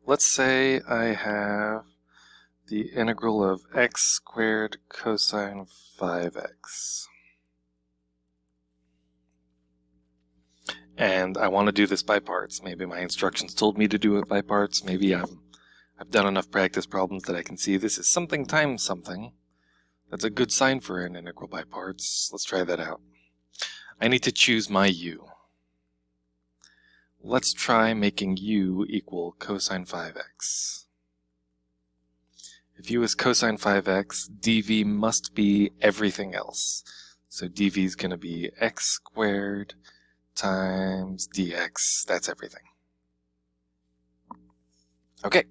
let's say I have the integral of x squared cosine 5x. And I want to do this by parts. Maybe my instructions told me to do it by parts. Maybe I've done enough practice problems that I can see this is something times something. That's a good sign for an integral by parts. Let's try that out. I need to choose my u. Let's try making u equal cosine 5x. If u is cosine 5x, dv must be everything else. So dv is going to be x squared times dx. That's everything. Okay.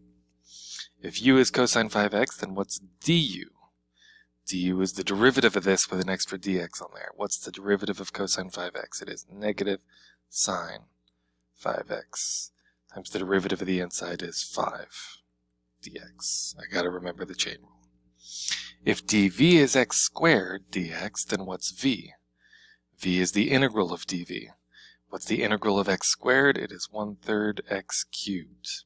If u is cosine 5x, then what's du? Du is the derivative of this with an extra dx on there. What's the derivative of cosine 5x? It is negative sine 5x times the derivative of the inside is 5 dx. I gotta remember the chain rule. If dv is x squared dx, then what's v? V is the integral of dv. What's the integral of x squared? It is 1/3 x cubed.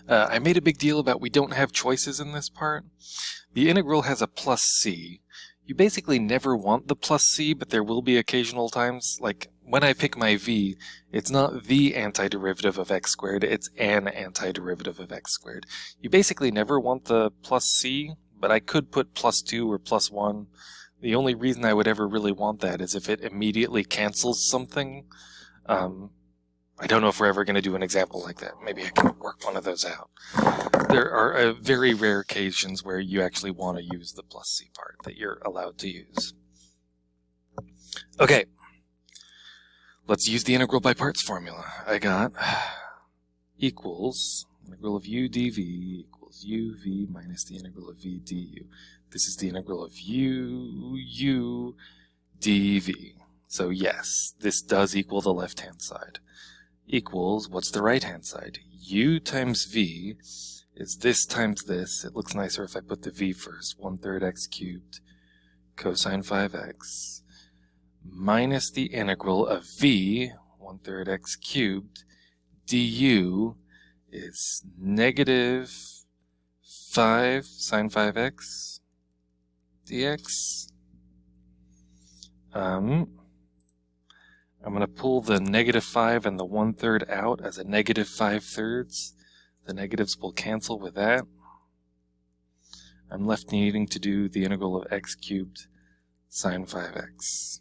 I made a big deal about we don't have choices in this part. The integral has a plus c. You basically never want the plus c, but there will be occasional times, like when I pick my v, it's not the antiderivative of x squared, it's an antiderivative of x squared. You basically never want the plus c, but I could put plus 2 or plus 1. The only reason I would ever really want that is if it immediately cancels something. I don't know if we're ever going to do an example like that. Maybe I can work one of those out. There are very rare occasions where you actually want to use the plus c part that you're allowed to use. Okay, let's use the integral by parts formula. I got equals integral of u dv equals uv minus the integral of v du. This is the integral of u dv. So yes, this does equal the left-hand side. Equals, what's the right-hand side? U times v is this times this. It looks nicer if I put the v first. 1/3 x cubed cosine 5x minus the integral of v, 1/3 x cubed, du is negative 5 sine 5x dx. I'm going to pull the negative 5 and the 1/3 out as a negative 5/3. The negatives will cancel with that. I'm left needing to do the integral of x cubed sine 5x.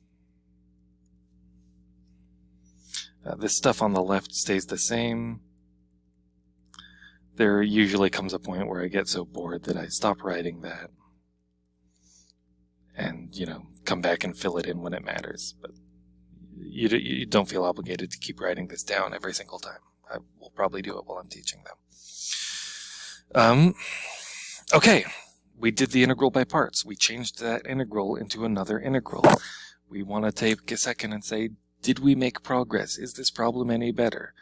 This stuff on the left stays the same. There usually comes a point where I get so bored that I stop writing that and, come back and fill it in when it matters. But you don't feel obligated to keep writing this down every single time. I will probably do it while I'm teaching them. Okay, we did the integral by parts. We changed that integral into another integral. We want to take a second and say, did we make progress? Is this problem any better?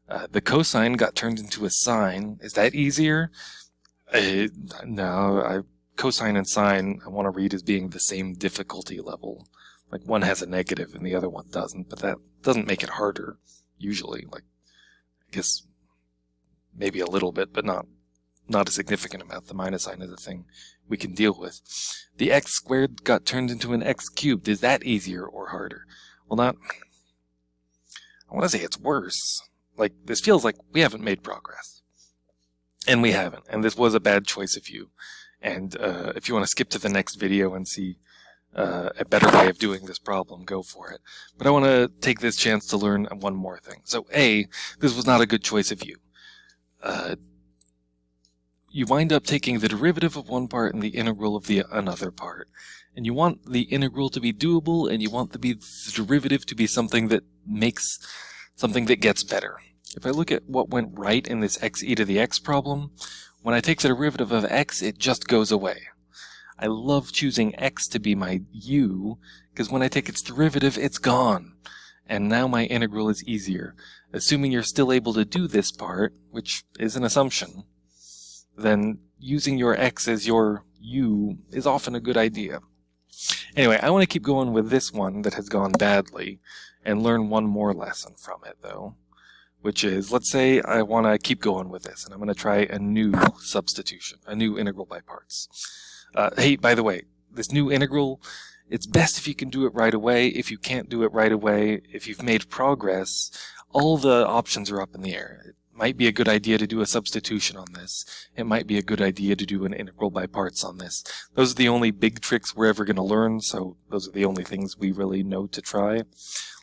The cosine got turned into a sine. Is that easier? No, cosine and sine I want to read as being the same difficulty level. Like one has a negative and the other one doesn't, but that doesn't make it harder, usually. Like, I guess maybe a little bit, but not a significant amount. The minus sign is a thing we can deal with. The x squared got turned into an x cubed. Is that easier or harder? Well, I want to say it's worse. Like, this feels like we haven't made progress. And we haven't. And this was a bad choice of you. And if you want to skip to the next video and see a better way of doing this problem, go for it. But I want to take this chance to learn one more thing. So A, this was not a good choice of you. You wind up taking the derivative of one part and the integral of the another part. And you want the integral to be doable, and you want the derivative to be something that makes something that gets better. If I look at what went right in this x e to the x problem, when I take the derivative of x, it just goes away. I love choosing x to be my u, because when I take its derivative, it's gone. And now my integral is easier. Assuming you're still able to do this part, which is an assumption, then using your x as your u is often a good idea. Anyway, I want to keep going with this one that has gone badly, and learn one more lesson from it, though, which is, let's say I want to keep going with this, and I'm going to try a new substitution, a new integral by parts. Hey, by the way, this new integral, it's best if you can do it right away. If you can't do it right away, if you've made progress, all the options are up in the air. It might be a good idea to do a substitution on this. It might be a good idea to do an integral by parts on this. Those are the only big tricks we're ever going to learn, so those are the only things we really know to try.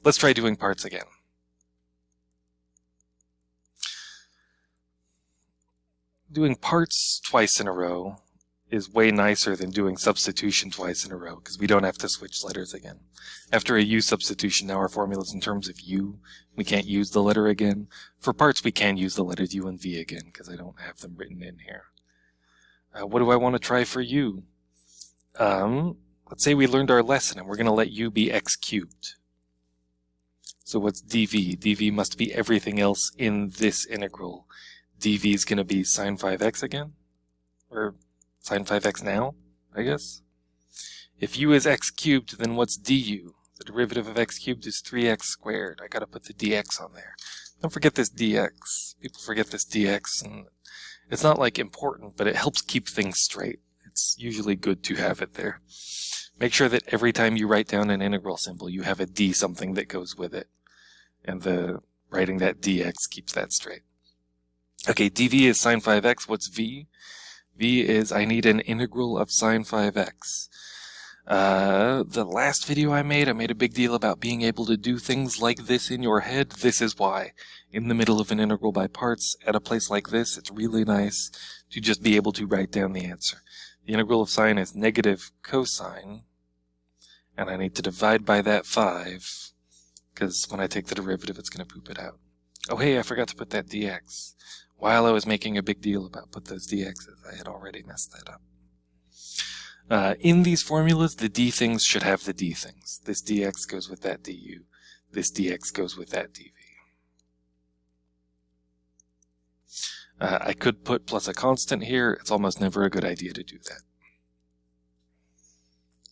Let's try doing parts again. Doing parts twice in a row is way nicer than doing substitution twice in a row, because we don't have to switch letters again. After a U substitution, now our formula is in terms of U. We can't use the letter again. For parts, we can use the letters U and V again, because I don't have them written in here. What do I want to try for U? Let's say we learned our lesson, and we're going to let U be x cubed. So what's dv? dv must be everything else in this integral. dv is going to be sine 5x again? Or sine 5x now, I guess? If u is x cubed, then what's du? The derivative of x cubed is 3x squared. I gotta put the dx on there. Don't forget this dx. People forget this dx, and it's not like important, but it helps keep things straight. It's usually good to have it there. Make sure that every time you write down an integral symbol, you have a d something that goes with it. And writing that dx keeps that straight. Okay, dv is sine 5x. What's v? V is I need an integral of sine 5x. The last video I made a big deal about being able to do things like this in your head. This is why. In the middle of an integral by parts, at a place like this, it's really nice to just be able to write down the answer. The integral of sine is negative cosine, and I need to divide by that 5, because when I take the derivative, it's going to poop it out. Oh hey, I forgot to put that dx. While I was making a big deal about put those dx's, I had already messed that up. In these formulas, the d things should have the d things. This dx goes with that du. This dx goes with that dv. I could put plus a constant here. It's almost never a good idea to do that.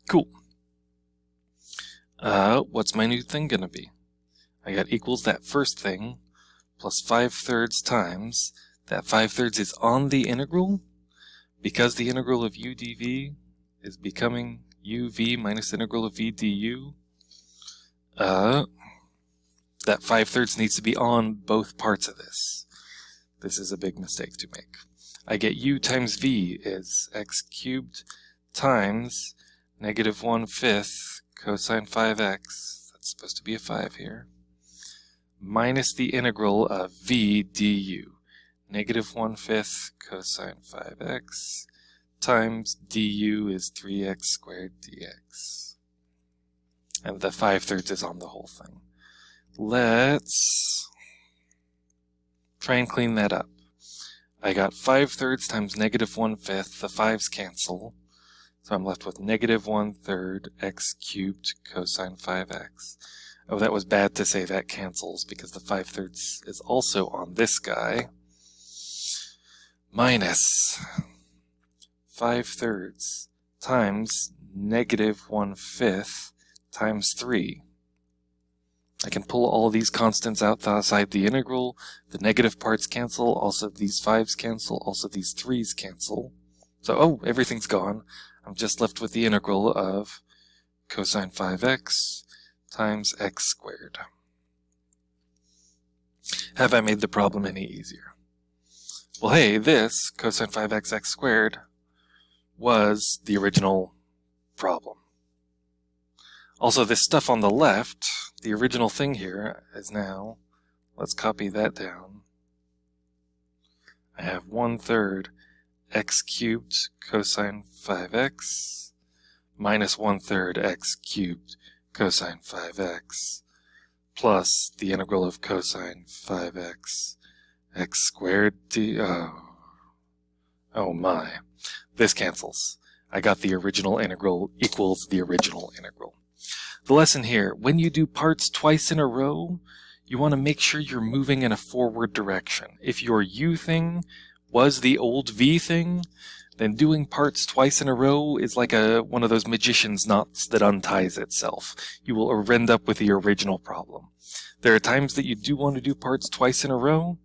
Cool. What's my new thing going to be? I got equals that first thing plus 5/3 times. That 5/3 is on the integral because the integral of u dv is becoming uv minus integral of v du. That 5/3 needs to be on both parts of this. This is a big mistake to make. I get u times v is x cubed times negative 1/5 cosine 5x. That's supposed to be a 5 here. Minus the integral of v du. Negative 1/5 cosine 5x times du is 3x squared dx. And the 5/3 is on the whole thing. Let's try and clean that up. I got 5/3 times negative 1/5. The 5's cancel. So I'm left with negative 1/3 x cubed cosine 5x. Oh, that was bad to say that cancels because the 5/3 is also on this guy. Minus 5/3 times negative 1/5 times 3. I can pull all these constants outside the integral. The negative parts cancel. Also these 5's cancel. Also these 3's cancel. So, oh, everything's gone. I'm just left with the integral of cosine 5x times x squared. Have I made the problem any easier? Well, hey, this cosine 5x x squared was the original problem. Also, this stuff on the left, the original thing here is now, let's copy that down. I have 1/3 x cubed cosine 5x minus 1/3 x cubed cosine 5x plus the integral of cosine 5x x squared oh my. This cancels. I got the original integral equals the original integral. The lesson here, when you do parts twice in a row, you want to make sure you're moving in a forward direction. If your u thing was the old v thing, then doing parts twice in a row is like one of those magician's knots that unties itself. You will end up with the original problem. There are times that you do want to do parts twice in a row,